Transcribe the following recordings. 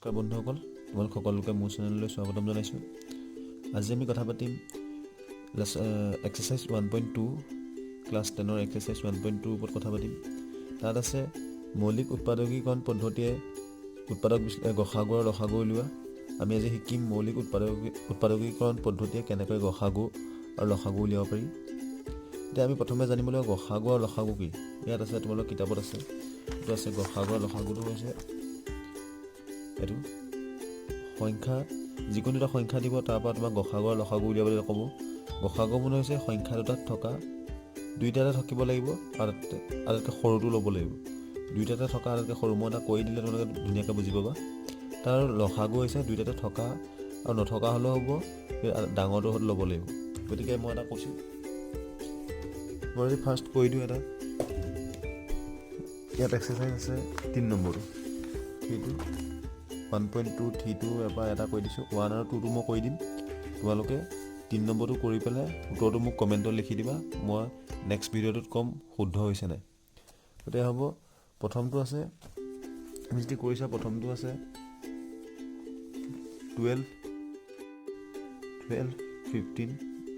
নমস্কাৰ বন্ধুসকল, তোমালোক সকলোকে মোৰ চেনেললৈ স্বাগতম জনাইছোঁ। আজি আমি কথা পাতিম এক্সাৰচাইজ 1.2 ক্লাছ 10ৰ এক্সাৰচাইজ 1.2 ওপৰত কথা পাতিম। তাত আছে মৌলিক উৎপাদকীকৰণ পদ্ধতিয়ে গসাগু আৰু লসাগু উলিওৱা। আমি আজি শিকিম মৌলিক উৎপাদকীকৰণ পদ্ধতিয়ে কেনেকৈ গসাগু আৰু লসাগু উলিয়াব পাৰি। এতিয়া আমি প্ৰথমে জানিব লাগিব গসাগু আৰু লসাগু কি। ইয়াত আছে, তোমালোকৰ কিতাপত আছে, এইটো আছে গসাগু আৰু লসাগুটো হৈছে এইটো সংখ্যা, যিকোনো এটা সংখ্যা দিব, তাৰপৰা তোমাক গসাগু আৰু লসাগু উলিয়াবলৈ ক'ব। গসাগু মানে হৈছে সংখ্যা দুটাত থকা দুইটাতে থাকিব লাগিব, আটাইতকৈ সৰুটো ল'ব লাগিব। দুইটাতে থকা আটাইতকৈ সৰু, মই এটা কৈ দিলে তোমালোকে ধুনীয়াকৈ বুজি পাবা। তাৰ লসাগু হৈছে দুইটাতে থকা আৰু নথকা হ'লেও হ'ব, ডাঙৰটো হ'লে ল'ব লাগিব। গতিকে মই এটা কৈছোঁ, মই যদি ফাৰ্ষ্ট কৈ দিওঁ এটা, ইয়াত এক্সাৰচাইজ আছে 3 নম্বৰটো, সেইটো 1.2 3টো এবাৰ এটা কৈ দিছোঁ, 1 আৰু 2টো মই কৈ দিম। তোমালোকে 3 নম্বৰটো কৰি পেলাই উত্তৰটো মোক কমেণ্টত লিখি দিবা, মই নেক্সট ভিডিঅ'টোত ক'ম শুদ্ধ হৈছে নাই। গতিকে হ'ব, প্ৰথমটো আছে, আমি যদি কৰিছা, প্ৰথমটো আছে 12, 15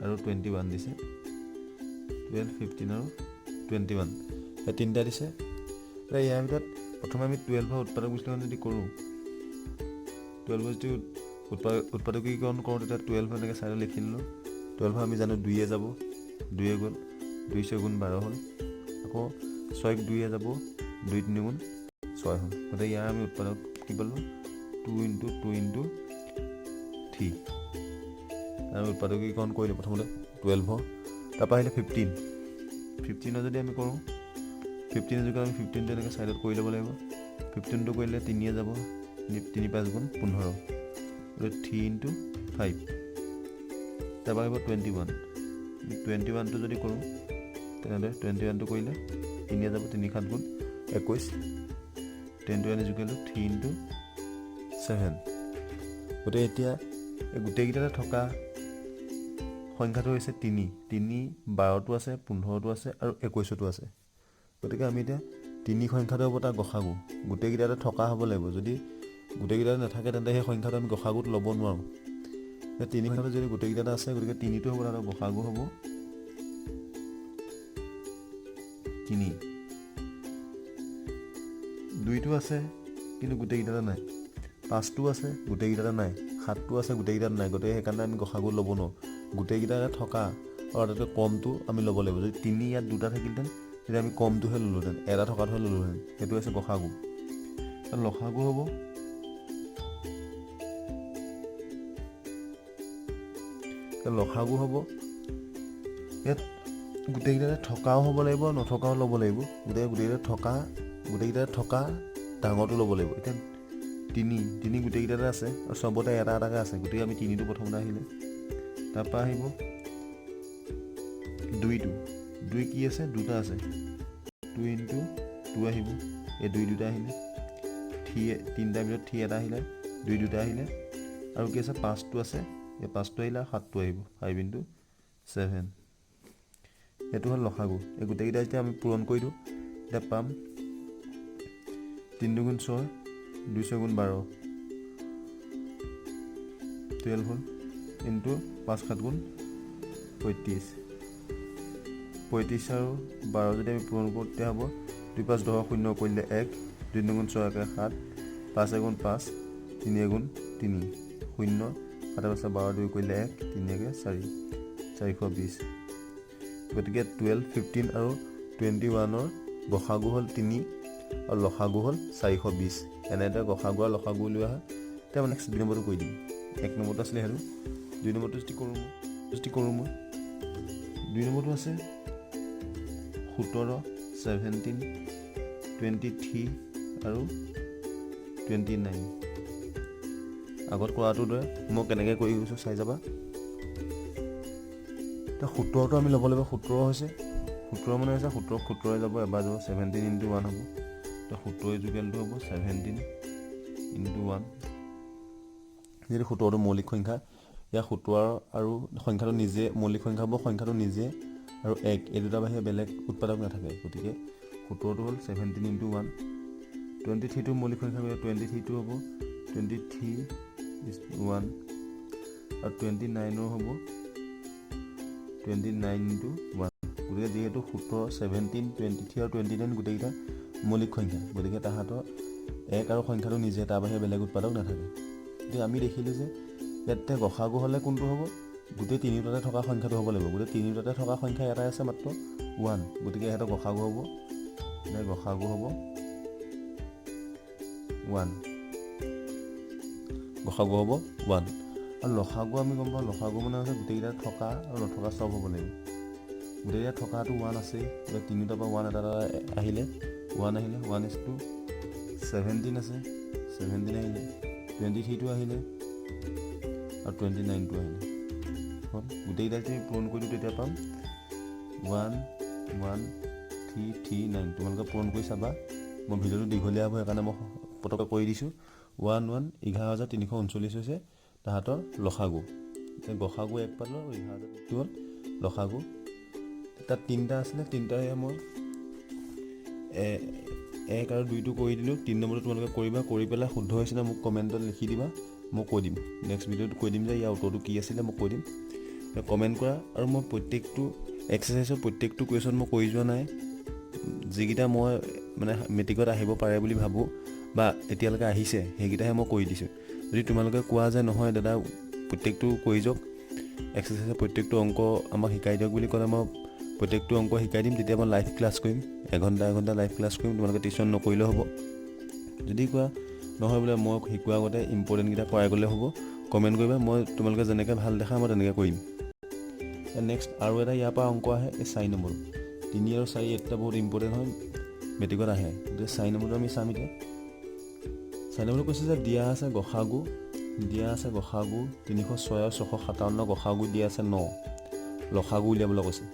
আৰু 21 দিছে। 12, 15 আৰু 21 এই তিনিটা দিছে। ইয়াৰ ভিতৰত প্ৰথমে আমি 12ৰ উৎপাদক বিশ্লেষণ যদি কৰোঁ, 12 যদি উৎপাদকীকৰণ কৰোঁ, তেতিয়া 12 এনেকৈ চাইডত লিখি ল'লোঁ। 12 আমি জানো 2 যাব, 2 গ'ল, 2 6 গুণ 12 হ'ল। আকৌ 6 2 যাব, 2 3 গুণ 6 হ'ল। গতিকে ইয়াৰ আমি উৎপাদক কি পালোঁ, 2 × 2 × 3। আমি উৎপাদকীকৰণ কৰিলোঁ প্ৰথমতে 12, তাৰপৰা আহিলে 15 যদি আমি কৰোঁ, 15 যুগত আমি 15টো এনেকৈ চাইডত কৰি ল'ব লাগিব। 15টো কৰিলে 3 যাব, 3 5 গুণ 15, 3 × 5। তাৰপৰা আহিব 21টো যদি কৰোঁ, তেনেদৰে 21টো কৰিলে 3 যাব, 3 7 গুণ 21, 21 জুকিলোঁ 3 × 7। গতিকে এতিয়া এই গোটেইকেইটাতে থকা সংখ্যাটো হৈছে 3, 12টো আছে, 15টো আছে আৰু 21টো আছে। গতিকে আমি এতিয়া 3 সংখ্যাটো হ'ব তাৰ গসাগু, গোটেইকেইটাতে থকা হ'ব লাগিব। যদি গোটেইকেইটাতে নাথাকে, তেন্তে সেই সংখ্যাটো আমি গসাগুত ল'ব নোৱাৰোঁ। 3 সংখ্যাটো যদি গোটেইকেইটাতে আছে, গতিকে 3টো হ'ব, তাৰ গসাগু হ'ব 3। 2টো আছে কিন্তু গোটেইকেইটাতে নাই, 5টো আছে গোটেইকেইটাতে নাই, 7টো আছে গোটেইকেইটাতে নাই। গতিকে সেইকাৰণে আমি গসাগু ল'ব নোৱাৰোঁ। গোটেইকেইটাতে থকা আৰু আটাইতকৈ কমটো আমি ল'ব লাগিব। যদি 3 ইয়াত 2টা থাকিলহেঁতেন, তেতিয়া আমি কমটোহে ল'লোহেঁতেন, এটা থকাটোহে ল'লোহেঁতেন। সেইটো হৈছে গসাগু। লসাগু হ'ব ইয়াত গোটেইকেইটাতে থকাও হ'ব লাগিব, নথকাও ল'ব লাগিব। গোটেইকেইটাতে থকা ডাঙৰটো ল'ব লাগিব। এতিয়া 3 গোটেইকেইটাতে আছে আৰু চবতে এটা এটাকৈ আছে, গতিকে আমি 3টো প্ৰথমতে আহিলে। তাৰপৰা আহিব 2 কি আছে, 2টা আছে, 2 × 2 আহিব, এই 2টা আহিলে। 3টাৰ ভিতৰত 3 এটা আহিলে, 2টা আহিলে, আৰু কি আছে, 5টো আছে, এই 5টো আহিলে, 7টো আহিব, 5 × 7। সেইটো হ'ল লসাগু। এই গোটেইকেইটা যেতিয়া আমি পূৰণ কৰি দিওঁ, তেতিয়া পাম 3 2 গুণ 6, 2 6 গুণ 12, 12 হ'ল, ইনটু 5 7 গুণ 35। 35 আৰু 12 যদি আমি পূৰণ কৰোঁ, তেতিয়া হ'ব 2 5 10 0 কৰিলে 1, 2 2 গুণ 6 1 7, 5 1 গুণ 5, 3 1 গুণ 3, 0, 7 5 12 2 কৰিলে 1, 3 1 4, 420। গতিকে 12, 15 আৰু 21ৰ গসাগু হ'ল 3 আৰু লসাগু হ'ল 420। এনেদৰে গসাগু আৰু লসাগু উলিওৱা হয়। এতিয়া মই নেক্সট 2 নম্বৰটো কৰি দিম। 1 নম্বৰটো আছিলে সেইটো, 2 নম্বৰটো যদি কৰোঁ মই 2 নম্বৰটো আছে 17, 17, 23 আৰু 29। আগত কৰাটোৰ দৰে মই কেনেকৈ কৰি গৈছোঁ চাই যাবা। এতিয়া 17টো আমি ল'ব লাগিব। 17 হৈছে 17 মানে হৈছে 17 যাব, এবাৰ যাব, 17 × 1 হ'ব। এতিয়া 17 জুগেলটো হ'ব 17 × 1। যিহেতু 17টো মৌলিক সংখ্যা, ইয়াৰ 17 আৰু সংখ্যাটো নিজে মৌলিক সংখ্যা হ'ব, সংখ্যাটো নিজে আৰু 1 এই দুটা বাহিৰে বেলেগ উৎপাদক নাথাকে। গতিকে 17টো হ'ল 17 × 1। 23টো মৌলিক সংখ্যা, 23টো হ'ব 23 is 1 আৰু 29 হ'ব 29 into 1 গতিকে যিহেতু 17 17 23 আৰু 29 গোটেইকেইটা মৌলিক সংখ্যা গতিকে তাহাঁতৰ এক আৰু সংখ্যাটো নিজে তাৰ বাহিৰে বেলেগ উৎপাদক নাথাকে গতিকে আমি দেখিলোঁ যে ইয়াতে গসাগু হ'লে কোনটো হ'ব গোটেই তিনিটাতে থকা সংখ্যাটো হ'ব লাগিব গোটেই তিনিটাতে থকা সংখ্যা এটাই আছে মাত্ৰ 1 গতিকে সিহঁতৰ গসাগু হ'ব 1 গসাগু হ'ব 1 আৰু লসাগু আমি গম পাওঁ লসাগু মানে হৈছে গোটেইকেইটা থকা আৰু নথকা চব হ'ব লাগিব গোটেইকেইটা থকাটো 1 আছেই গতিকে তিনিটাৰ পৰা 1 এটা আহিলে 1 আহিলে 1 is to 17 আছে 17 আহিলে 23টো আহিলে আৰু 29টো আহিলে হ'ল গোটেইকেইটা যদি পূৰণ কৰি দিওঁ তেতিয়া পাম 1 1 3 3 9 তোমালোকে পূৰণ কৰি চাবা মই ভিডিঅ'টো দীঘলীয়া হ'ব সেইকাৰণে মই পটককৈ কৰি দিছোঁ 1 1 11,339 হৈছে তাহাঁতৰ লসাগু গসাগু এক পালোঁ আৰু 11,000 হ'ল লসাগু তাত তিনিটা আছিলে তিনিটাৰে মই 1 আৰু 2টো কৰি দিলোঁ 3 নম্বৰটো তোমালোকে কৰিবা কৰি পেলাই শুদ্ধ হৈছে নে মোক কমেণ্টত লিখি দিবা মই কৈ দিম নেক্সট ভিডিঅ'ত কৈ দিম যে ইয়াৰ উত্তৰটো কি আছিলে মই কৈ দিম কমেণ্ট কৰা আৰু মই প্ৰত্যেকটো এক্সাৰচাইজৰ প্ৰত্যেকটো কুৱেশ্যন মই কৰি যোৱা নাই যিকেইটা মই মানে মেট্ৰিকত আহিব পাৰে বুলি ভাবোঁ বা এতিয়ালৈকে আহিছে সেইকেইটাহে মই কৰি দিছোঁ যদি তোমালোকে কোৱা যে নহয় দাদা প্ৰত্যেকটো কৰি যাওক এক্সাৰচাইজৰ প্ৰত্যেকটো অংক আমাক শিকাই দিয়ক বুলি ক'লে মই প্ৰত্যেকটো অংক শিকাই দিম তেতিয়া মই লাইভ ক্লাছ কৰিম এঘণ্টা লাইভ ক্লাছ কৰিম তোমালোকে টিউশ্যন নকৰিলেও হ'ব যদি কোৱা নহয় বোলে মই শিকোৱাৰ আগতে ইম্পৰ্টেণ্টকেইটা কৰাই গ'লে হ'ব কমেণ্ট কৰিবা মই তোমালোকে যেনেকৈ ভাল দেখা মই তেনেকৈ কৰিম নেক্সট আৰু এটা ইয়াৰ পৰা অংক আহে এই 4 নম্বৰ 3 আৰু 4 এটা বহুত ইম্পৰ্টেণ্ট হয় মেট্ৰিকত আহে গতিকে 4 নম্বৰটো আমি চাম এতিয়া 4 নম্বৰটো কৈছে যে দিয়া আছে গসাগু 306 আৰু 657 গসাগু দিয়া আছে 9 লসাগু উলিয়াবলৈ কৈছে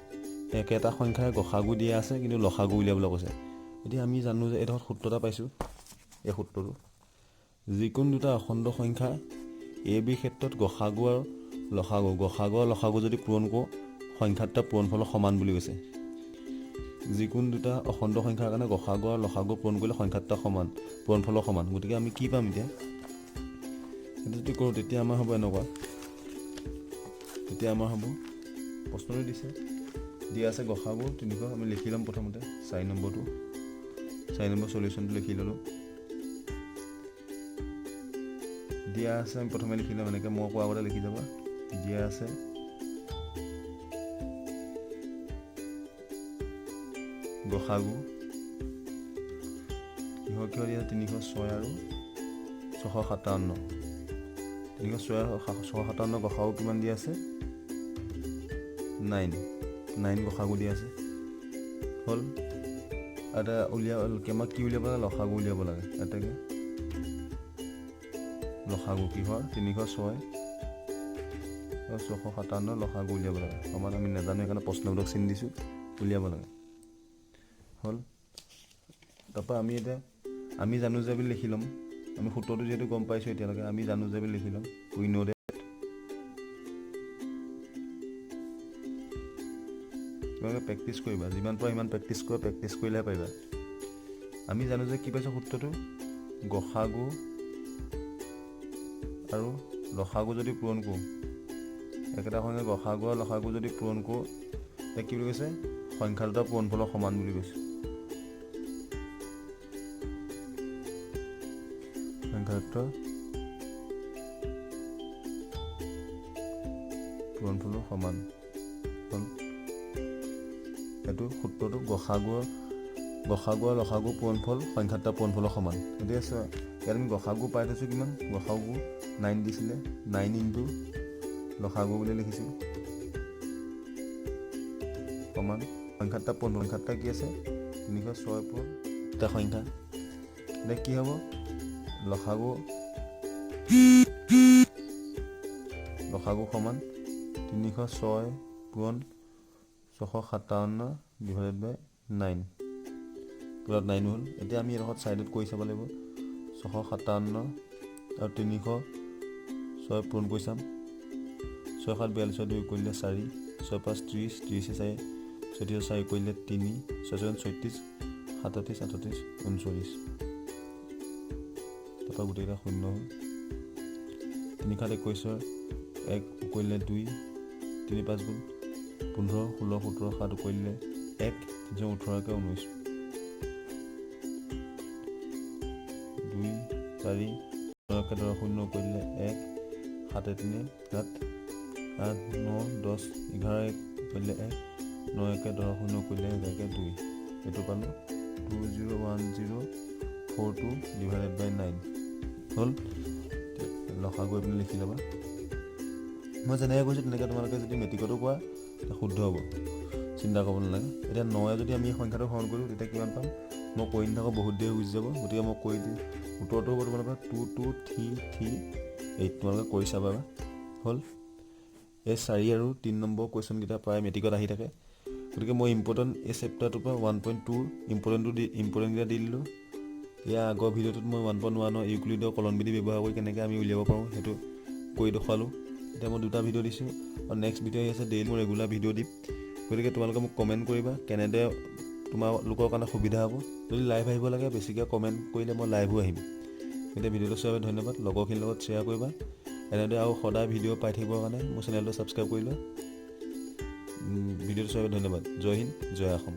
একেটা সংখ্যাৰে গসাগু দিয়া আছে কিন্তু লসাগু উলিয়াবলৈ কৈছে এতিয়া আমি জানো যে এইডোখৰত সূত্ৰ এটা পাইছোঁ এই সূত্ৰটো যিকোনো দুটা অখণ্ড সংখ্যা এ বি ক্ষেত্ৰত গসাগু আৰু লসাগু যদি পূৰণ কৰোঁ সংখ্যা দুটা পূৰণফলৰ সমান বুলি কৈছে যিকোনো দুটা অখণ্ড সংখ্যাৰ কাৰণে গসাগু আৰু লসাগু পূৰণ কৰিলে সংখ্যা দুটা সমান পূৰণফলৰ সমান গতিকে আমি কি পাম এতিয়া সেইটো যদি কৰোঁ তেতিয়া আমাৰ হ'ব এনেকুৱা তেতিয়া আমাৰ হ'ব প্ৰশ্নটো দিছে দিয়া আছে গসাগু 300 আমি লিখি ল'ম প্ৰথমতে 4 নম্বৰ চলিউশ্যনটো লিখি ল'লোঁ দিয়া আছে আমি প্ৰথমে লিখি ল'ম এনেকৈ মই কোৱা আগতে লিখি যাবা দিয়া আছে গসাগু কিহৰ দিয়া 306 আৰু 657 306 আৰু 657 গসাগু কিমান দিয়া আছে 9 গসাগু দিয়া আছে হ'ল এটা আমাক কি উলিয়াব লাগে লসাগু উলিয়াব লাগে এটাকে লসাগু কিহৰ 306 আৰু 657 লসাগু উলিয়াব লাগে সমান আমি নাজানো সেইকাৰণে প্ৰশ্নবিলাক চিন দিছোঁ উলিয়াব লাগে হ'ল তাৰপৰা আমি জানো যে বুলি লিখি ল'ম আমি সূত্ৰটো যিহেতু গম পাইছোঁ এতিয়ালৈকে আমি জানো যে বুলি লিখি ল'ম উই ন' ডেট তোমালোকে প্ৰেক্টিছ কৰিবা যিমান পৰা সিমান প্ৰেক্টিছ কৰিলেহে পাৰিবা আমি জানো যে কি পাইছোঁ সূত্ৰটো গসাগু আৰু লসাগু যদি পূৰণ কৰোঁ একেটা সংখ্যা গসাগু আৰু লসাগু যদি পূৰণ কৰোঁ তেতিয়া কি বুলি কৈছে সংখ্যা দুটা পূৰণফলৰ সমান বুলি কৈছে সংখ্যা দুটা পূৰণফলৰ সমান হ'ল এইটো সূত্ৰটো গসাগু আৰু লসাগু পূৰণফল সংখ্যা দুটা পূৰণফলৰ সমান গতিকে চোৱা ইয়াত আমি গসাগু পাই থৈছোঁ কিমান গসাগু 9 দিছিলে 9 ইনটু লসাগু বুলি লিখিছোঁ সমান সংখ্যা দুটা পূৰণফল সংখ্যা দুটা কি আছে 306 পূৰণ এটা সংখ্যা এতিয়া কি হ'ব লসাগু সমান 306 পূৰণ 657 ডিভাইডেড বাই 9 পুৰা 9 হ'ল এতিয়া আমি এডোখৰত ছাইডত কৰি চাব লাগিব 657 আৰু 306 পূৰণ কৰি চাম 6 7 42 2 কৰিলে 4 6 5 30 30 4 34 4 কৰিলে 3 6 36 37 38 39 তাৰপৰা গোটেইকেইটা শূন্য হ'ল 3 7 21 1 কৰিলে 2 3 5 গুণ 15 16 17 7 কৰিলে 1 318 কে 19 2 4 9 কে 0 কৰিলে 1 7 3 7 8 9 10 11 কৰিলে 1 9 কে 0 কৰিলে 1 কে 2 এইটো পালো 201042 ডিভাইডেড বাই 9 হ'ল লসাগু আপুনি লিখি ল'বা মই যেনেকৈ কৈছোঁ তেনেকৈ তোমালোকে যদি মেট্ৰিকতো কোৱা শুদ্ধ হ'ব চিন্তা কৰিব নালাগে এতিয়া 9 যদি আমি সংখ্যাটো হৰণ কৰোঁ তেতিয়া কিমান পাম মই কৈ নাথাকোঁ বহুত দেৰি গুচি যাব গতিকে মই কৈ দিম উত্তৰটো হ'ব তোমালোকৰ 2233 তোমালোকে কৰি চাবা হ'ল এই 4 আৰু 3 নম্বৰ কুৱেশ্যনকেইটা প্ৰায় মেট্ৰিকত আহি থাকে গতিকে মই ইম্পৰ্টেণ্ট এই চেপ্টাৰটোৰ পৰা 1.2 ইম্পৰ্টেণ্টকেইটা দি দিলোঁ ইয়াৰ আগৰ ভিডিঅ'টোত মই 1.1 ইউক্লিডৰ কলনবিধি ব্যৱহাৰ কৰি কেনেকৈ আমি উলিয়াব পাৰোঁ সেইটো কৰি দেখুৱালোঁ এতিয়া মই 2টা ভিডিঅ' দিছোঁ আৰু নেক্সট ভিডিঅ' আহি আছে ডেইলি মই ৰেগুলাৰ ভিডিঅ' দিম গতিকে তোমালোকে মোক কমেণ্ট কৰিবা কেনেদৰে তোমালোকৰ কাৰণে সুবিধা হ'ব যদি লাইভ আহিব লাগে বেছিকৈ কমেণ্ট কৰিলে মই লাইভো আহিম গতিকে ভিডিঅ'টো চোৱাৰ বাবে ধন্যবাদ লগৰখিনিৰ লগত শ্বেয়াৰ কৰিবা এনেদৰে আৰু সদায় ভিডিঅ' পাই থাকিবৰ কাৰণে মোৰ চেনেলটো ছাবস্ক্ৰাইব কৰি লোৱা ভিডিঅ'টো চোৱাৰ বাবে ধন্যবাদ জয় হিন্দ জয় অসম